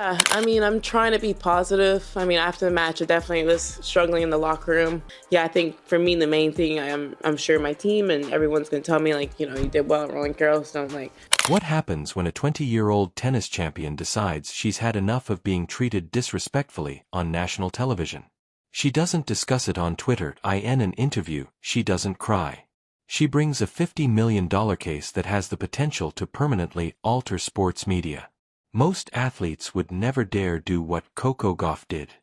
Yeah, I mean, I'm trying to be positive. I mean, after the match, I definitely was struggling in the locker room. Yeah, I think for me, the main thing, I'm sure my team and everyone's gonna tell me like, you did well at Roland Garros. Don't like. What happens when a 20-year-old tennis champion decides she's had enough of being treated disrespectfully on national television? She doesn't discuss it on Twitter. In an interview, she doesn't cry. She brings a $50 million case that has the potential to permanently alter sports media. Most athletes would never dare do what Coco Gauff did.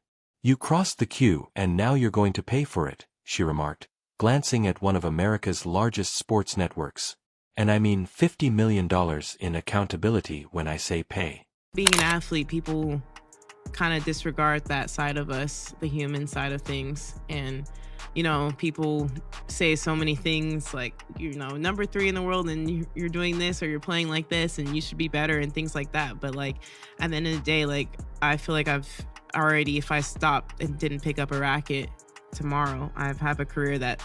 "You crossed the queue and now you're going to pay for it," she remarked, glancing at one of America's largest sports networks. And I mean $50 million in accountability when I say pay. Being an athlete, people kind of disregard that side of us, the human side of things. And, people say so many things like, number 3 in the world and you're doing this or you're playing like this and you should be better and things like that. But like at the end of the day, like I feel like I've already, if I stopped and didn't pick up a racket tomorrow, I have a career that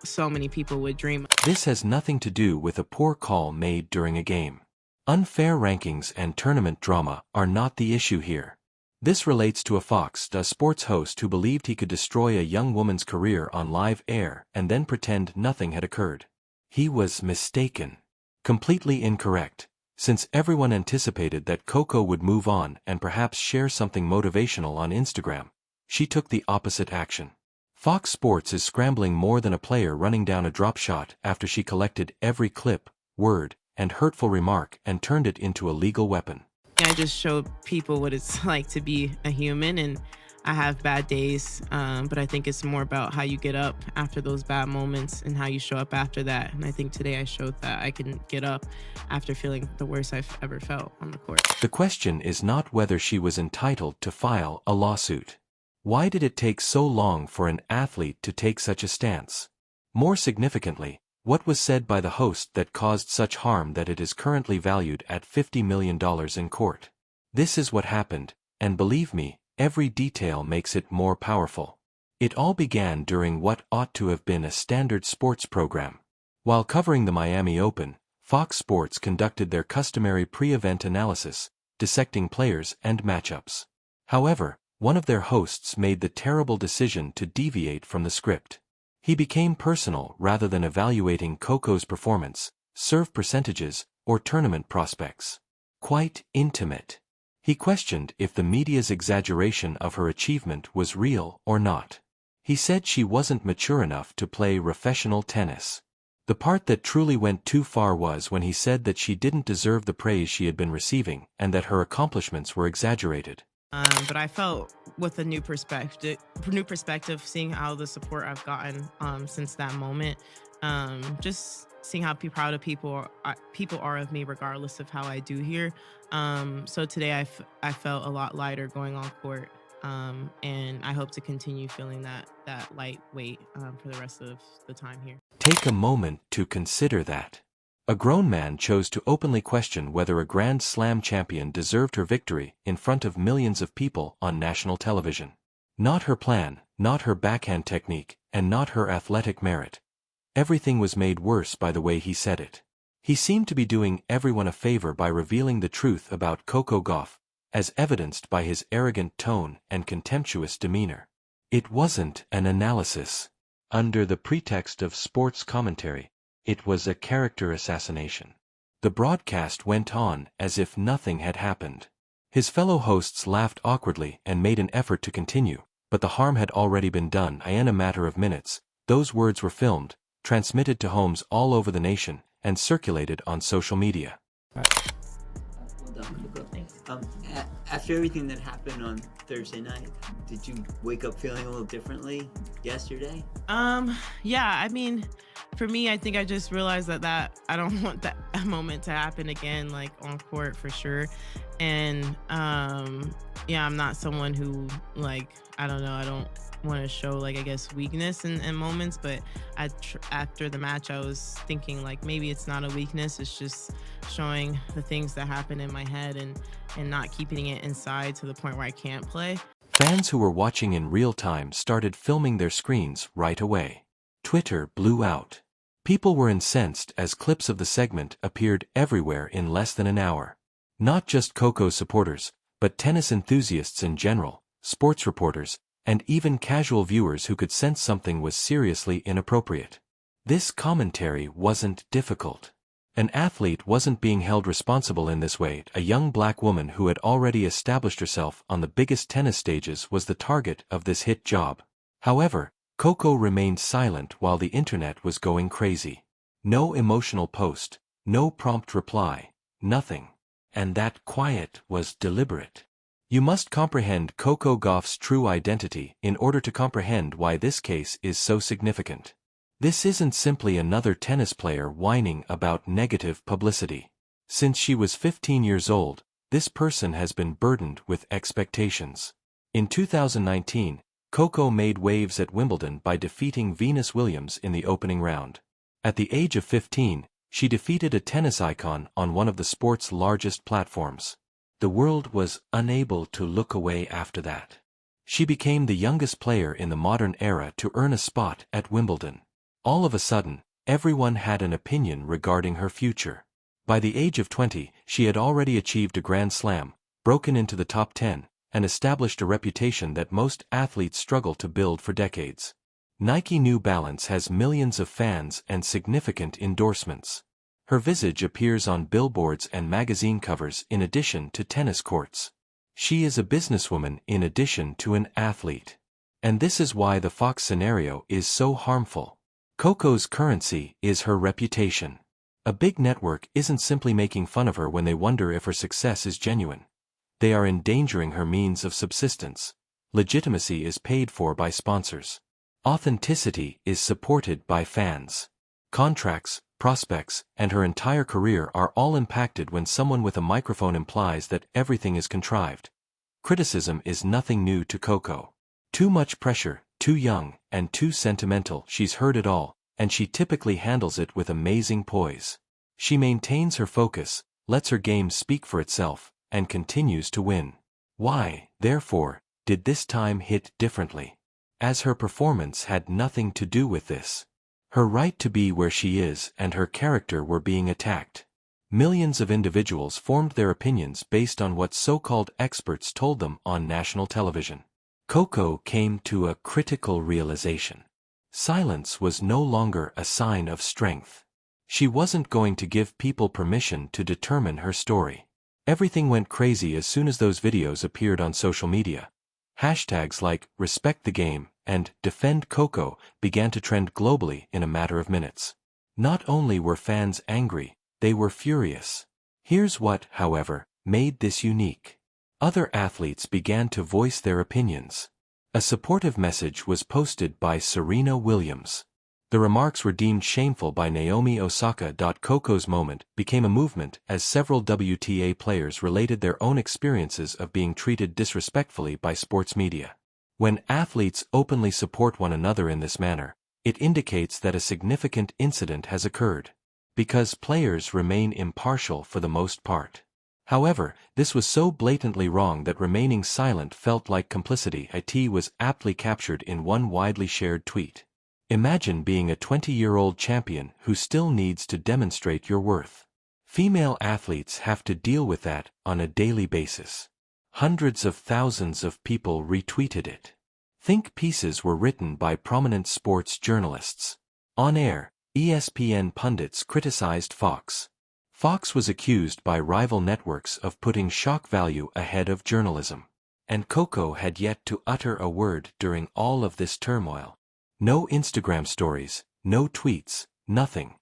so many people would dream of. This has nothing to do with a poor call made during a game. Unfair rankings and tournament drama are not the issue here. This relates to a Fox Sports host who believed he could destroy a young woman's career on live air and then pretend nothing had occurred. He was mistaken. Completely incorrect. Since everyone anticipated that Coco would move on and perhaps share something motivational on Instagram, she took the opposite action. Fox Sports is scrambling more than a player running down a drop shot after she collected every clip, word, and hurtful remark and turned it into a legal weapon. I just showed people what it's like to be a human, and I have bad days, but I think it's more about how you get up after those bad moments and how you show up after that. And I think today I showed that I can get up after feeling the worst I've ever felt on the court. The question is not whether she was entitled to file a lawsuit. Why did it take so long for an athlete to take such a stance? More significantly, what was said by the host that caused such harm that it is currently valued at $50 million in court? This is what happened, and believe me, every detail makes it more powerful. It all began during what ought to have been a standard sports program. While covering the Miami Open, Fox Sports conducted their customary pre-event analysis, dissecting players and matchups. However, one of their hosts made the terrible decision to deviate from the script. He became personal rather than evaluating Coco's performance, serve percentages, or tournament prospects. Quite intimate. He questioned if the media's exaggeration of her achievement was real or not. He said she wasn't mature enough to play professional tennis. The part that truly went too far was when he said that she didn't deserve the praise she had been receiving and that her accomplishments were exaggerated. But I felt with a new perspective, seeing how the support I've gotten since that moment, just seeing how proud of people are of me regardless of how I do here. So today I felt a lot lighter going on court, and I hope to continue feeling that lightweight for the rest of the time here. Take a moment to consider that. A grown man chose to openly question whether a Grand Slam champion deserved her victory in front of millions of people on national television. Not her plan, not her backhand technique, and not her athletic merit. Everything was made worse by the way he said it. He seemed to be doing everyone a favor by revealing the truth about Coco Gauff, as evidenced by his arrogant tone and contemptuous demeanor. It wasn't an analysis. Under the pretext of sports commentary, it was a character assassination. The broadcast went on as if nothing had happened. His fellow hosts laughed awkwardly and made an effort to continue, but the harm had already been done. In a matter of minutes, those words were filmed, transmitted to homes all over the nation, and circulated on social media. Well done, Coco. After everything that happened on Thursday night, did you wake up feeling a little differently yesterday? Yeah, I mean, for me, I think I just realized that I don't want that moment to happen again, like on court for sure. And yeah, I'm not someone who I don't want to show I guess weakness in moments, but after the match I was thinking maybe it's not a weakness, it's just showing the things that happen in my head and not keeping it inside to the point where I can't play. Fans who were watching in real time started filming their screens right away. Twitter blew out. People were incensed as clips of the segment appeared everywhere in less than an hour. Not just Coco's supporters, but tennis enthusiasts in general, sports reporters, and even casual viewers who could sense something was seriously inappropriate. This commentary wasn't difficult. An athlete wasn't being held responsible in this way. A young black woman who had already established herself on the biggest tennis stages was the target of this hit job. However, Coco remained silent while the internet was going crazy. No emotional post, no prompt reply, nothing. And that quiet was deliberate. You must comprehend Coco Gauff's true identity in order to comprehend why this case is so significant. This isn't simply another tennis player whining about negative publicity. Since she was 15 years old, this person has been burdened with expectations. In 2019, Coco made waves at Wimbledon by defeating Venus Williams in the opening round. At the age of 15, she defeated a tennis icon on one of the sport's largest platforms. The world was unable to look away after that. She became the youngest player in the modern era to earn a spot at Wimbledon. All of a sudden, everyone had an opinion regarding her future. By the age of 20, she had already achieved a Grand Slam, broken into the top 10, and established a reputation that most athletes struggle to build for decades. Nike New Balance has millions of fans and significant endorsements. Her visage appears on billboards and magazine covers in addition to tennis courts. She is a businesswoman in addition to an athlete. And this is why the Fox scenario is so harmful. Coco's currency is her reputation. A big network isn't simply making fun of her when they wonder if her success is genuine. They are endangering her means of subsistence. Legitimacy is paid for by sponsors. Authenticity is supported by fans. Contracts, prospects, and her entire career are all impacted when someone with a microphone implies that everything is contrived. Criticism is nothing new to Coco. Too much pressure, too young, and too sentimental. She's heard it all, and she typically handles it with amazing poise. She maintains her focus, lets her game speak for itself, and continues to win. Why, therefore, did this time hit differently? As her performance had nothing to do with this. Her right to be where she is and her character were being attacked. Millions of individuals formed their opinions based on what so-called experts told them on national television. Coco came to a critical realization. Silence was no longer a sign of strength. She wasn't going to give people permission to determine her story. Everything went crazy as soon as those videos appeared on social media. Hashtags like "Respect the Game" and "Defend Coco" began to trend globally in a matter of minutes. Not only were fans angry, they were furious. Here's what, however, made this unique. Other athletes began to voice their opinions. A supportive message was posted by Serena Williams. The remarks were deemed shameful by Naomi Osaka. Coco's moment became a movement as several WTA players related their own experiences of being treated disrespectfully by sports media. When athletes openly support one another in this manner, it indicates that a significant incident has occurred. Because players remain impartial for the most part. However, this was so blatantly wrong that remaining silent felt like complicity. It was aptly captured in one widely shared tweet. Imagine being a 20-year-old champion who still needs to demonstrate your worth. Female athletes have to deal with that on a daily basis. Hundreds of thousands of people retweeted it. Think pieces were written by prominent sports journalists. On air, ESPN pundits criticized Fox. Fox was accused by rival networks of putting shock value ahead of journalism. And Coco had yet to utter a word during all of this turmoil. No Instagram stories, no tweets, nothing.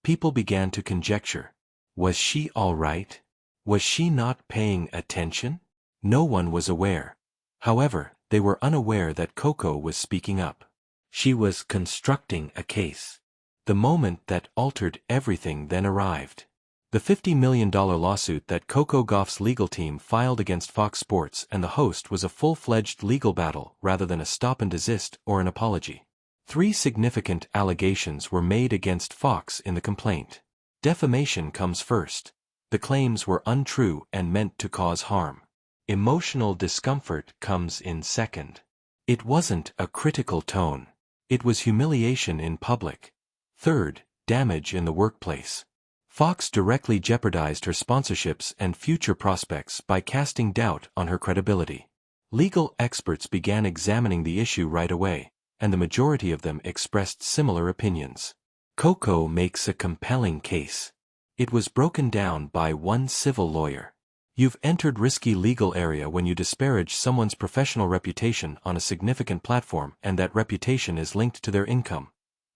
People began to conjecture. Was she all right? Was she not paying attention? No one was aware. However, they were unaware that Coco was speaking up. She was constructing a case. The moment that altered everything then arrived. The $50 million lawsuit that Coco Gauff's legal team filed against Fox Sports and the host was a full-fledged legal battle rather than a stop and desist or an apology. 3 significant allegations were made against Fox in the complaint. Defamation comes first. The claims were untrue and meant to cause harm. Emotional discomfort comes in second. It wasn't a critical tone. It was humiliation in public. Third, damage in the workplace. Fox directly jeopardized her sponsorships and future prospects by casting doubt on her credibility. Legal experts began examining the issue right away, and the majority of them expressed similar opinions. Coco makes a compelling case. It was broken down by one civil lawyer. You've entered risky legal area when you disparage someone's professional reputation on a significant platform and that reputation is linked to their income.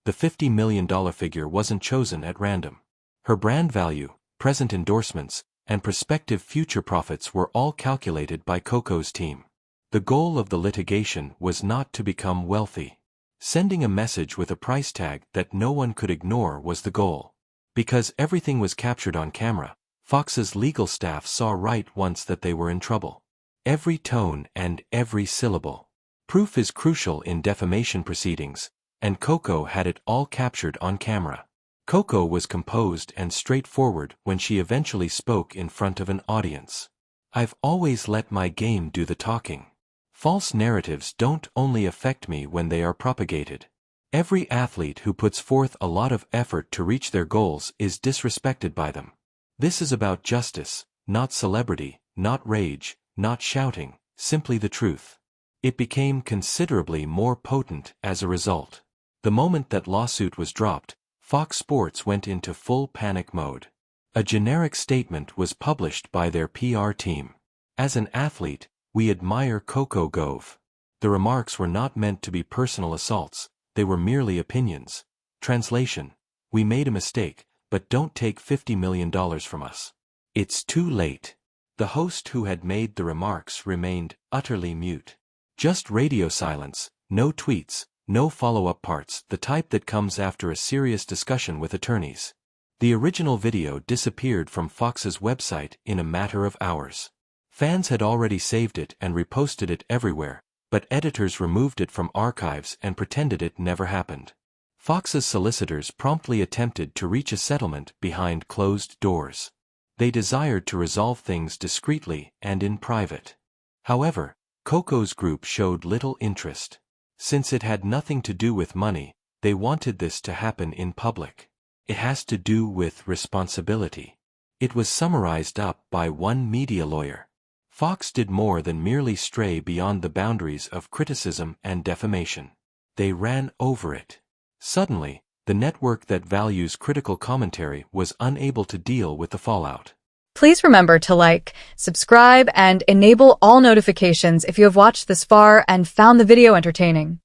The $50 million figure wasn't chosen at random. Her brand value, present endorsements, and prospective future profits were all calculated by Coco's team. The goal of the litigation was not to become wealthy. Sending a message with a price tag that no one could ignore was the goal. Because everything was captured on camera, Fox's legal staff saw right once that they were in trouble. Every tone and every syllable. Proof is crucial in defamation proceedings, and Coco had it all captured on camera. Coco was composed and straightforward when she eventually spoke in front of an audience. I've always let my game do the talking. False narratives don't only affect me when they are propagated. Every athlete who puts forth a lot of effort to reach their goals is disrespected by them. This is about justice, not celebrity, not rage, not shouting, simply the truth. It became considerably more potent as a result. The moment that lawsuit was dropped, Fox Sports went into full panic mode. A generic statement was published by their PR team. As an athlete, we admire Coco Gauff. The remarks were not meant to be personal assaults, they were merely opinions. Translation: we made a mistake, but don't take $50 million from us. It's too late. The host who had made the remarks remained utterly mute. Just radio silence, no tweets, no follow-up parts, the type that comes after a serious discussion with attorneys. The original video disappeared from Fox's website in a matter of hours. Fans had already saved it and reposted it everywhere, but editors removed it from archives and pretended it never happened. Fox's solicitors promptly attempted to reach a settlement behind closed doors. They desired to resolve things discreetly and in private. However, Coco's group showed little interest. Since it had nothing to do with money, they wanted this to happen in public. It has to do with responsibility. It was summarized up by one media lawyer. Fox did more than merely stray beyond the boundaries of criticism and defamation. They ran over it. Suddenly, the network that values critical commentary was unable to deal with the fallout. Please remember to like, subscribe, and enable all notifications if you have watched this far and found the video entertaining.